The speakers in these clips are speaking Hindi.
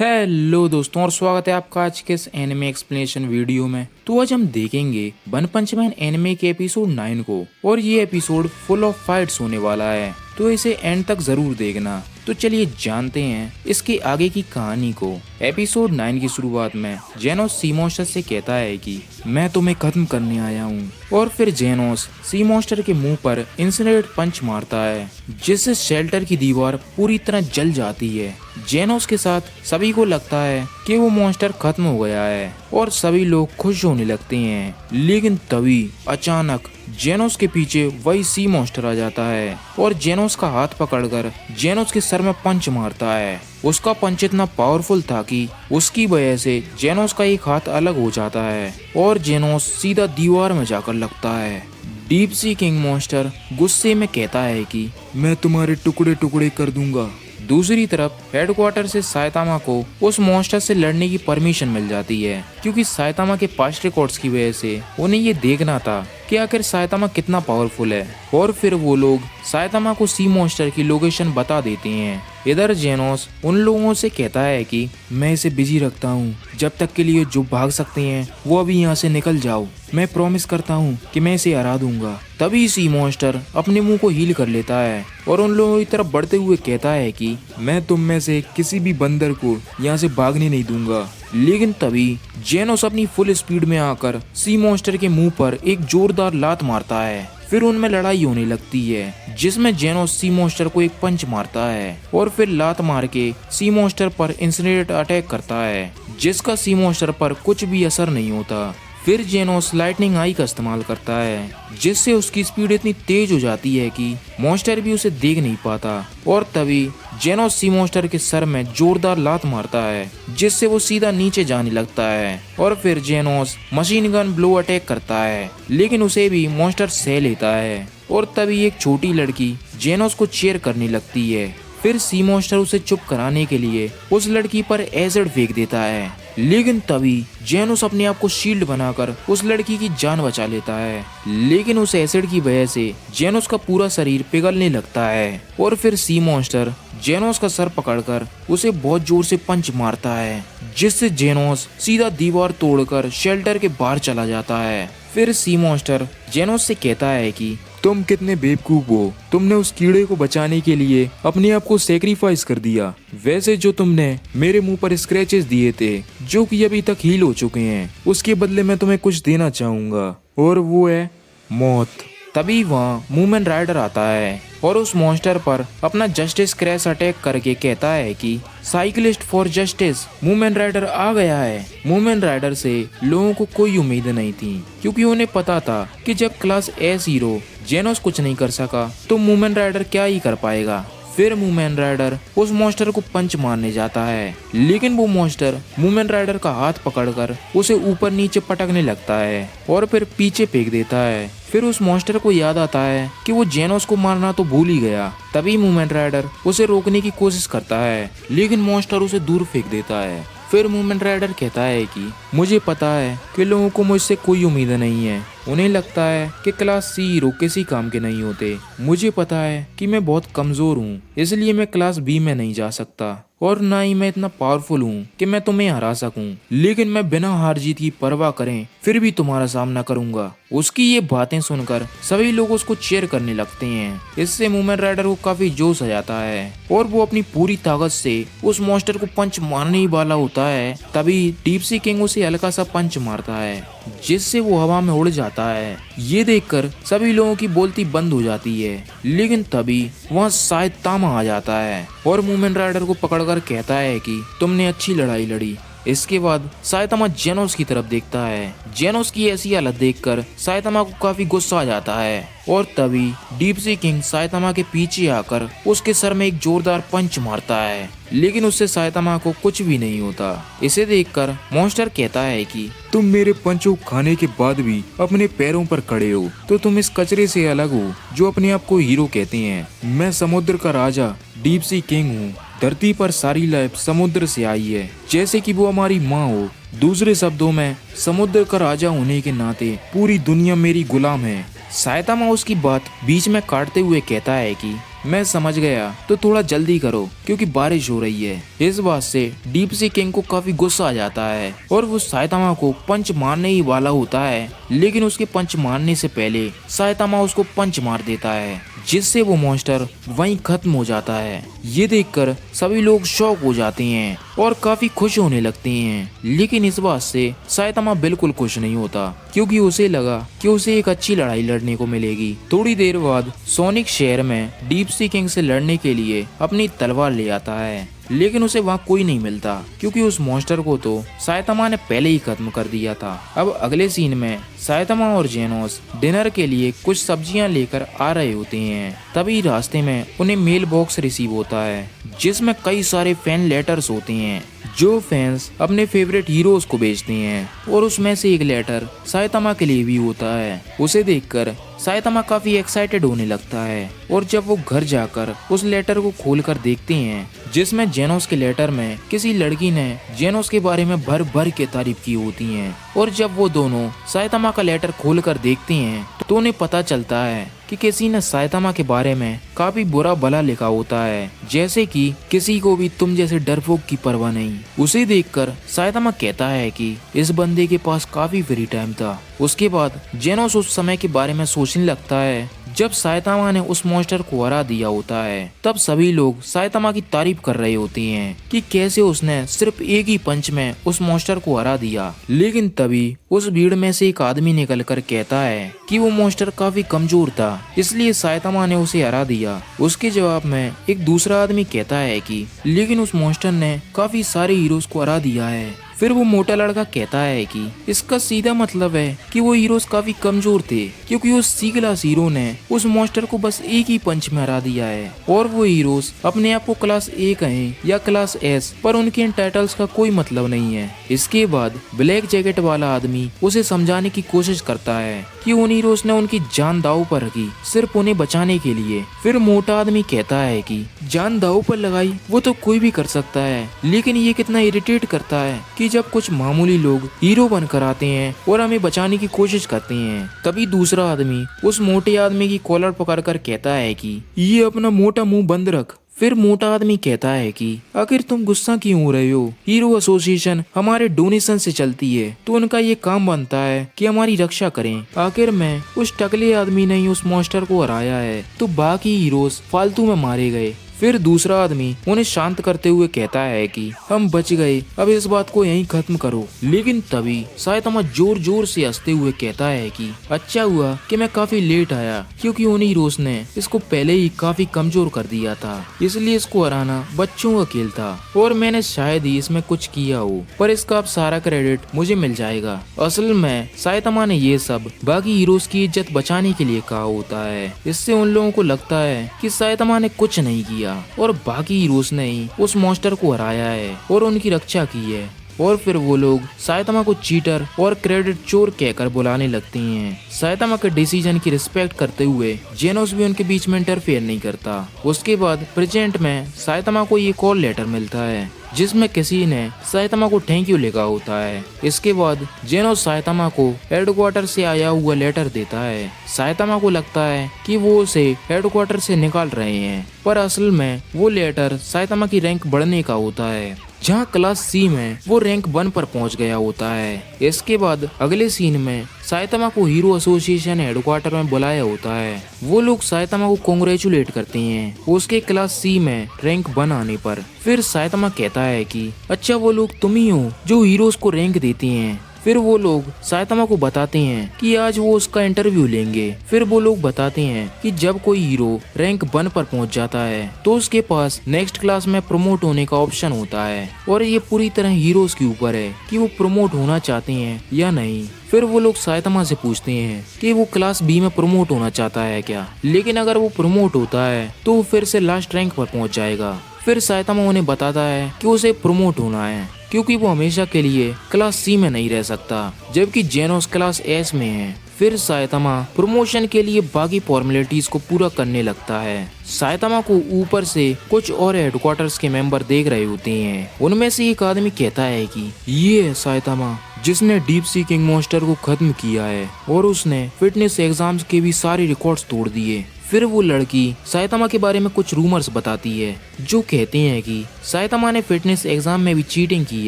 हेलो दोस्तों और स्वागत है आपका आज के इस एनिमे एक्सप्लेनेशन वीडियो में। तो आज हम देखेंगे वन पंच मैन एनिमे के एपिसोड 9 को और ये एपिसोड फुल ऑफ फाइट्स होने वाला है, तो इसे एंड तक जरूर देखना। तो चलिए जानते हैं इसके आगे की कहानी को। एपिसोड 9 की शुरुआत में जेनोस सी मॉन्स्टर से कहता है कि मैं तुम्हें खत्म करने आया हूँ, और फिर जेनोस सी मॉन्स्टर के मुंह पर इंसिनरेट पंच मारता है जिससे शेल्टर की दीवार पूरी तरह जल जाती है। जेनोस के साथ सभी को लगता है कि वो मॉन्स्टर खत्म हो गया है और सभी लोग खुश होने लगते हैं, लेकिन तभी अचानक जेनोस के पीछे वही सी मॉन्स्टर आ जाता है और जेनोस का हाथ पकड़कर जेनोस के सर में पंच मारता है। उसका पंच इतना पावरफुल था कि उसकी वजह से जेनोस का एक हाथ अलग हो जाता है और जेनोस सीधा दीवार में जाकर लगता है। डीप सी किंग मॉन्स्टर गुस्से में कहता है कि मैं तुम्हारे टुकड़े टुकड़े कर दूंगा। दूसरी तरफ हेडक्वार्टर से साइतामा को उस मॉन्स्टर से लड़ने की परमिशन मिल जाती है, क्योंकि साइतामा के पास्ट रिकॉर्ड्स की वजह से उन्हें ये देखना था कि आखिर साइतामा कितना पावरफुल है। और फिर वो लोग साइतामा को सी मॉन्स्टर की लोकेशन बता देते हैं। इधर जेनोस उन लोगों से कहता है कि मैं इसे बिजी रखता हूँ, जब तक के लिए जो भाग सकते हैं वो अभी यहाँ से निकल जाओ। मैं प्रॉमिस करता हूँ कि मैं इसे हरा दूंगा। तभी सी मॉन्स्टर अपने मुंह को हील कर लेता है और उन लोगों की तरफ बढ़ते हुए कहता है कि मैं तुम में से किसी भी बंदर को यहाँ से भागने नहीं दूंगा। लेकिन तभी जेनोस अपनी फुल स्पीड में आकर सी मॉन्स्टर के मुंह पर एक जोरदार लात मारता है। फिर उनमें लड़ाई होने लगती है जिसमें जेनोस सी मॉन्स्टर को एक पंच मारता है और फिर लात मार के सी मॉन्स्टर पर इंसिनरेट अटैक करता है, जिसका सी मॉन्स्टर पर कुछ भी असर नहीं होता। फिर जेनोस लाइटनिंग आई का इस्तेमाल करता है जिससे उसकी स्पीड इतनी तेज हो जाती है कि मॉन्स्टर भी उसे देख नहीं पाता। और तभी जेनोस सी मॉन्स्टर के सर में जोरदार लात मारता है जिससे वो सीधा नीचे जाने लगता है। और फिर जेनोस मशीन गन ब्लो अटैक करता है, लेकिन उसे भी मॉन्स्टर सह लेता है। और तभी एक छोटी लड़की जेनोस को चीयर करने लगती है। फिर सी मॉन्स्टर उसे चुप कराने के लिए उस लड़की पर एसिड फेंक देता है, लेकिन तभी जेनोस अपने आप को शील्ड बनाकर उस लड़की की जान बचा लेता है। लेकिन उस एसिड की वजह से जेनोस का पूरा शरीर पिघलने लगता है और फिर सी मॉन्स्टर जेनोस का सर पकड़कर उसे बहुत जोर से पंच मारता है, जिससे जेनोस सीधा दीवार तोड़कर शेल्टर के बाहर चला जाता है। फिर सी मॉन्स्टर जेनोस से कहता है कि तुम कितने बेवकूफ हो, तुमने उस कीड़े को बचाने के लिए अपने आप को सेक्रीफाइस कर दिया। वैसे जो तुमने मेरे मुंह पर स्क्रैचेस दिए थे जो कि अभी तक हील हो चुके हैं, उसके बदले मैं तुम्हें कुछ देना चाहूंगा, और वो है मौत। तभी वहाँ मूवमेंट राइडर आता है और उस मॉन्स्टर पर अपना जस्टिस क्रैश अटैक करके कहता है कि cyclist for justice movement rider आ गया है। मूवमेंट राइडर से लोगों को कोई उम्मीद नहीं थी, क्योंकि उन्हें पता था कि जब क्लास एस हीरो जेनोस कुछ नहीं कर सका तो मूवमेंट राइडर क्या ही कर पाएगा। फिर मूवमेंट राइडर उस मॉन्स्टर को पंच मारने जाता है, लेकिन वो मॉन्स्टर मूवमेंट राइडर का हाथ पकड़कर उसे ऊपर नीचे पटकने लगता है और फिर पीछे फेंक देता है। फिर उस मॉन्स्टर को याद आता है कि वो जेनोस को मारना तो भूल ही गया। तभी मूवमेंट राइडर उसे रोकने की कोशिश करता है, लेकिन मॉन्स्टर उसे दूर फेंक देता है। फिर मूवमेंट राइडर कहता है कि मुझे पता है कि लोगों को मुझसे कोई उम्मीद नहीं है, उन्हें लगता है कि क्लास सी हीरो किसी काम के नहीं होते। मुझे पता है कि मैं बहुत कमजोर हूँ, इसलिए मैं क्लास बी में नहीं जा सकता, और ना ही मैं इतना पावरफुल हूँ कि मैं तुम्हें हरा सकूं। लेकिन मैं बिना हार जीत की परवाह करें फिर भी तुम्हारा सामना करूंगा। उसकी ये बातें सुनकर सभी लोग उसको चीयर करने लगते हैं। इससे मूवमेंट राइडर को काफी जोश आ जाता है और वो अपनी पूरी ताकत से उस मॉन्स्टर को पंच मारने ही वाला होता है। तभी डीप सी किंग उसे हल्का सा पंच मारता है जिससे वो हवा में उड़ जाता है। ये देखकर सभी लोगों की बोलती बंद हो जाती है, लेकिन तभी वहाँ साइतामा आ जाता है और मूवमेंट राइडर को पकड़कर कहता है कि तुमने अच्छी लड़ाई लड़ी। इसके बाद साइतामा जेनोस की तरफ देखता है। जेनोस की ऐसी हालत देखकर साइतामा को काफी गुस्सा आ जाता है और तभी डीप सी किंग साइतामा के पीछे आकर उसके सर में एक जोरदार पंच मारता है, लेकिन उससे साइतामा को कुछ भी नहीं होता। इसे देखकर मॉन्स्टर कहता है कि तुम मेरे पंचों खाने के बाद भी अपने पैरों पर खड़े हो, तो तुम इस कचरे से अलग हो जो अपने आप को हीरो कहते हैं। मैं समुद्र का राजा डीप सी किंग हूँ। धरती पर सारी लाइफ समुद्र से आई है, जैसे कि वो हमारी माँ हो। दूसरे शब्दों में समुद्र का राजा होने के नाते पूरी दुनिया मेरी गुलाम है। साइतामा उसकी बात बीच में काटते हुए कहता है कि मैं समझ गया, तो थोड़ा जल्दी करो क्योंकि बारिश हो रही है। इस बात से डीप सी किंग को काफी गुस्सा आ जाता है और वो साइतामा को पंच मारने ही वाला होता है, लेकिन उसके पंच मारने से पहले साइतामा उसको पंच मार देता है, जिससे वो मॉन्स्टर वहीं खत्म हो जाता है। ये देखकर सभी लोग शॉक हो जाते हैं और काफी खुश होने लगते हैं, लेकिन इस बात से साइतामा बिल्कुल खुश नहीं होता क्योंकि उसे लगा कि उसे एक अच्छी लड़ाई लड़ने को मिलेगी। थोड़ी देर बाद सोनिक शहर में डीप सी किंग से लड़ने के लिए अपनी तलवार ले आता है, लेकिन उसे वहाँ कोई नहीं मिलता क्योंकि उस मॉन्स्टर को तो साइतामा ने पहले ही खत्म कर दिया था। अब अगले सीन में साइतामा और जेनोस डिनर के लिए कुछ सब्जियां लेकर आ रहे होते हैं। तभी रास्ते में उन्हें मेल बॉक्स रिसीव होता है जिसमें कई सारे फैन लेटर्स होते हैं जो फैंस अपने फेवरेट हीरोज को भेजते हैं, और उसमें से एक लेटर साइतामा के लिए भी होता है। उसे देखकर साइतामा काफी एक्साइटेड होने लगता है और जब वो घर जाकर उस लेटर को खोलकर देखते हैं जिसमें जेनोस के लेटर में किसी लड़की ने जेनोस के बारे में भर भर के तारीफ की होती है, और जब वो दोनों साइतामा का लेटर खोलकर देखते हैं तो उन्हें पता चलता है कि किसी ने साइतामा के बारे में काफी बुरा भला लिखा होता है, जैसे कि किसी को भी तुम जैसे डरपोक की परवाह नहीं। उसे देखकर साइतामा कहता है कि इस बंदे के पास काफी फ्री टाइम था। उसके बाद जेनोस उस समय के बारे में सोचने लगता है जब साइतामा ने उस मॉन्स्टर को हरा दिया होता है। तब सभी लोग साइतामा की तारीफ कर रहे होते हैं कि कैसे उसने सिर्फ एक ही पंच में उस मॉन्स्टर को हरा दिया, लेकिन तभी उस भीड़ में से एक आदमी निकल कर कहता है कि वो मॉन्स्टर काफी कमजोर था, इसलिए साइतामा ने उसे हरा दिया। उसके जवाब में एक दूसरा आदमी कहता है कि लेकिन उस मॉन्स्टर ने काफी सारे हीरोज को हरा दिया है। फिर वो मोटा लड़का कहता है कि इसका सीधा मतलब है कि वो हीरोज काफी कमजोर थे क्योंकि उस सी क्लास हीरो ने उस मॉन्स्टर को बस एक ही पंच में हरा दिया है, और वो हीरोज अपने आप को क्लास ए कहें या क्लास एस, पर उनके इन टाइटल्स का कोई मतलब नहीं है। इसके बाद ब्लैक जैकेट वाला आदमी उसे समझाने की कोशिश करता है कि उन हीरोज ने उनकी जान दांव पर रखी सिर्फ उन्हें बचाने के लिए। फिर मोटा आदमी कहता है कि जान दांव पर लगाई वो तो कोई भी कर सकता है, लेकिन ये कितना इरिटेट करता है कि जब कुछ मामूली लोग हीरो बनकर आते हैं और हमें बचाने की कोशिश करते हैं। तभी दूसरा आदमी उस मोटे आदमी की कॉलर पकड़कर कहता है कि ये अपना मोटा मुंह बंद रख। फिर मोटा आदमी कहता है कि आखिर तुम गुस्सा क्यों हो रहे हो? हीरो एसोसिएशन हमारे डोनेशन से चलती है तो उनका ये काम बनता है कि हमारी रक्षा करें। आखिर में उस टकले आदमी ने ही उस मॉन्स्टर को हराया है तो बाकी हीरोज फालतू में मारे गए। फिर दूसरा आदमी उन्हें शांत करते हुए कहता है कि हम बच गए, अब इस बात को यहीं खत्म करो। लेकिन तभी साइतामा जोर जोर से हंसते हुए कहता है कि अच्छा हुआ कि मैं काफी लेट आया क्योंकि उन्हीं हीरोज ने इसको पहले ही काफी कमजोर कर दिया था, इसलिए इसको हराना बच्चों का खेल था और मैंने शायद ही इसमें कुछ किया हो, पर इसका अब सारा क्रेडिट मुझे मिल जाएगा। असल में साइतामा ने ये सब बाकी हीरोज की इज्जत बचाने के लिए कहा होता है। इससे उन लोगों को लगता है कि साइतामा ने कुछ नहीं किया और बाकी हीरोज ने ही उस मॉन्स्टर को हराया है और उनकी रक्षा की है। और फिर वो लोग साइतामा को चीटर और क्रेडिट चोर कहकर बुलाने लगते हैं। साइतामा के डिसीजन की रिस्पेक्ट करते हुए जेनोस भी उनके बीच में इंटरफेयर नहीं करता। उसके बाद प्रेजेंट में साइतामा को ये कॉल लेटर मिलता है जिसमें किसी ने साइतामा को थैंक यू लिखा होता है। इसके बाद जेनोस साइतामा को हेडक्वार्टर से आया हुआ लेटर देता है। साइतामा को लगता है कि वो उसे हेडक्वार्टर से निकाल रहे हैं, पर असल में वो लेटर साइतामा की रैंक बढ़ने का होता है, जहाँ क्लास सी में वो रैंक 1 पर पहुंच गया होता है। इसके बाद अगले सीन में साइतामा को हीरो एसोसिएशन हेडक्वार्टर में बुलाया होता है। वो लोग साइतामा को कांग्रेचुलेट करते हैं उसके क्लास सी में रैंक 1 आने पर। फिर साइतामा कहता है कि अच्छा वो लोग तुम ही हो जो हीरोज को रैंक देते हैं। फिर वो लोग साइतामा को बताते हैं कि आज वो उसका इंटरव्यू लेंगे। फिर वो लोग बताते हैं कि जब कोई हीरो रैंक 1 पर पहुंच जाता है तो उसके पास नेक्स्ट क्लास में प्रमोट होने का ऑप्शन होता है, और ये पूरी तरह हीरोज के ऊपर है कि वो प्रमोट होना चाहते हैं या नहीं। फिर वो लोग साइतामा से पूछते हैं कि वो क्लास बी में प्रमोट होना चाहता है क्या, लेकिन अगर वो प्रमोट होता है तो वो फिर से लास्ट रैंक पर पहुंच जाएगा। फिर साइतामा उन्हें बताता है कि उसे प्रमोट होना है क्योंकि वो हमेशा के लिए क्लास सी में नहीं रह सकता, जबकि जेनोस क्लास एस में है। फिर साइतामा प्रमोशन के लिए बाकी फॉर्मेलिटीज को पूरा करने लगता है। साइतामा को ऊपर से कुछ और हेडक्वार्टर्स के मेंबर देख रहे होते हैं। उनमें से एक आदमी कहता है कि ये है साइतामा जिसने डीप सी किंग मॉन्स्टर को खत्म किया है और उसने फिटनेस एग्जाम्स के भी सारे रिकॉर्ड्स तोड़ दिए। फिर वो लड़की साइतामा के बारे में कुछ रूमर्स बताती है जो कहते हैं कि साइतामा ने फिटनेस एग्जाम में भी चीटिंग की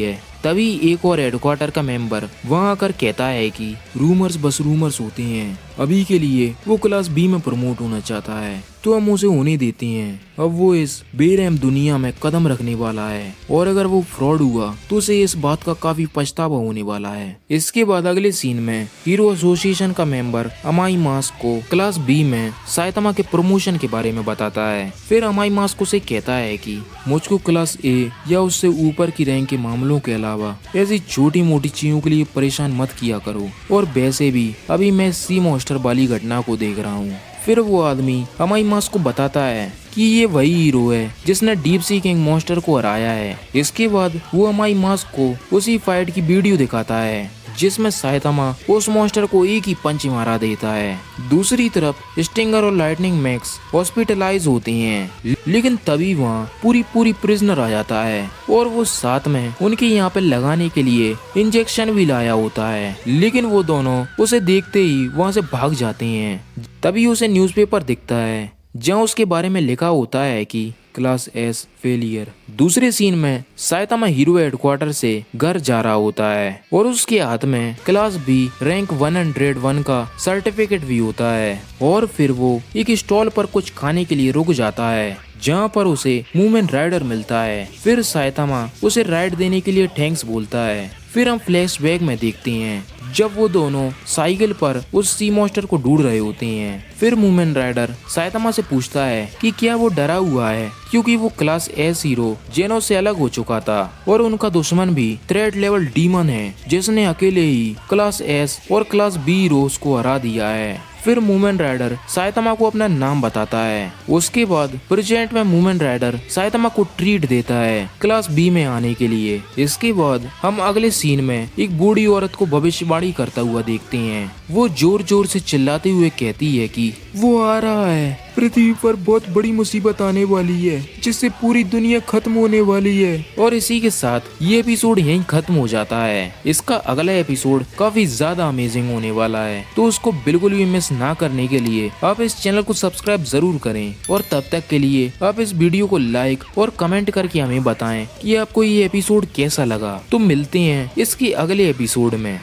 है। तभी एक और हेडक्वार्टर का मेंबर वहां आकर कहता है कि रूमर्स बस रूमर्स होते हैं, अभी के लिए वो क्लास बी में प्रमोट होना चाहता है तो हम उसे होने देते हैं। अब वो इस बेरहम दुनिया में कदम रखने वाला है और अगर वो फ्रॉड हुआ तो उसे इस बात का काफी पछतावा होने वाला है। इसके बाद अगले सीन में हीरो एसोसिएशन का मेंबर अमाई मास्क को क्लास बी में साइतामा के प्रमोशन के बारे में बताता है। फिर अमाई मास्क उसे कहता है कि मुझको क्लास ए या उससे ऊपर की रैंक के मामलों के अलावा ऐसी छोटी मोटी चीजों के लिए परेशान मत किया करो, और वैसे भी अभी मैं सी मॉन्स्टर वाली घटना को देख रहा हूँ। फिर वो आदमी अमाई मास्क को बताता है कि ये वही हीरो है जिसने डीप सी किंग मॉन्स्टर को हराया है। इसके बाद वो अमाई मास्क को उसी फाइट की वीडियो दिखाता है जिसमें साइतामा उस मॉन्स्टर को एक ही पंच मारा देता है। दूसरी तरफ स्टिंगर और लाइटनिंग मैक्स हॉस्पिटलाइज होते हैं, लेकिन तभी वहाँ पूरी प्रिजनर आ जाता है और वो साथ में उनके यहाँ पे लगाने के लिए इंजेक्शन भी लाया होता है, लेकिन वो दोनों उसे देखते ही वहाँ से भाग जाते हैं। तभी उसे न्यूज़पेपर दिखता है जहाँ उसके बारे में लिखा होता है कि क्लास एस फेलियर। दूसरे सीन में साइतामा हीरो हेडक्वार्टर से घर जा रहा होता है और उसके हाथ में क्लास बी रैंक 101 का सर्टिफिकेट भी होता है। और फिर वो एक स्टॉल पर कुछ खाने के लिए रुक जाता है जहाँ पर उसे मूवमेंट राइडर मिलता है। फिर साइतामा उसे राइड देने के लिए थैंक्स बोलता है। फिर हम फ्लैशबैक में देखते हैं जब वो दोनों साइकिल पर उस सी मॉन्स्टर को ढूंढ रहे होते हैं। फिर मूवमेंट राइडर साइतामा से पूछता है कि क्या वो डरा हुआ है, क्योंकि वो क्लास एस हीरो जेनो से अलग हो चुका था और उनका दुश्मन भी थ्रेट लेवल डीमन है जिसने अकेले ही क्लास एस और क्लास बी हीरोज को हरा दिया है। फिर मूवमेंट राइडर साइतामा को अपना नाम बताता है। उसके बाद प्रेजेंट में मूवमेंट राइडर साइतामा को ट्रीट देता है क्लास बी में आने के लिए। इसके बाद हम अगले सीन में एक बूढ़ी औरत को भविष्यवाणी करता हुआ देखते हैं। वो जोर जोर से चिल्लाते हुए कहती है कि वो आ रहा है, पृथ्वी पर बहुत बड़ी मुसीबत आने वाली है जिससे पूरी दुनिया खत्म होने वाली है। और इसी के साथ ये एपिसोड यहीं खत्म हो जाता है। इसका अगला एपिसोड काफी ज्यादा अमेजिंग होने वाला है, तो उसको बिल्कुल भी मिस ना करने के लिए आप इस चैनल को सब्सक्राइब जरूर करें। और तब तक के लिए आप इस वीडियो को लाइक और कमेंट करके हमें बताएं कि आपको ये एपिसोड कैसा लगा। तो मिलते हैं इसके अगले एपिसोड में।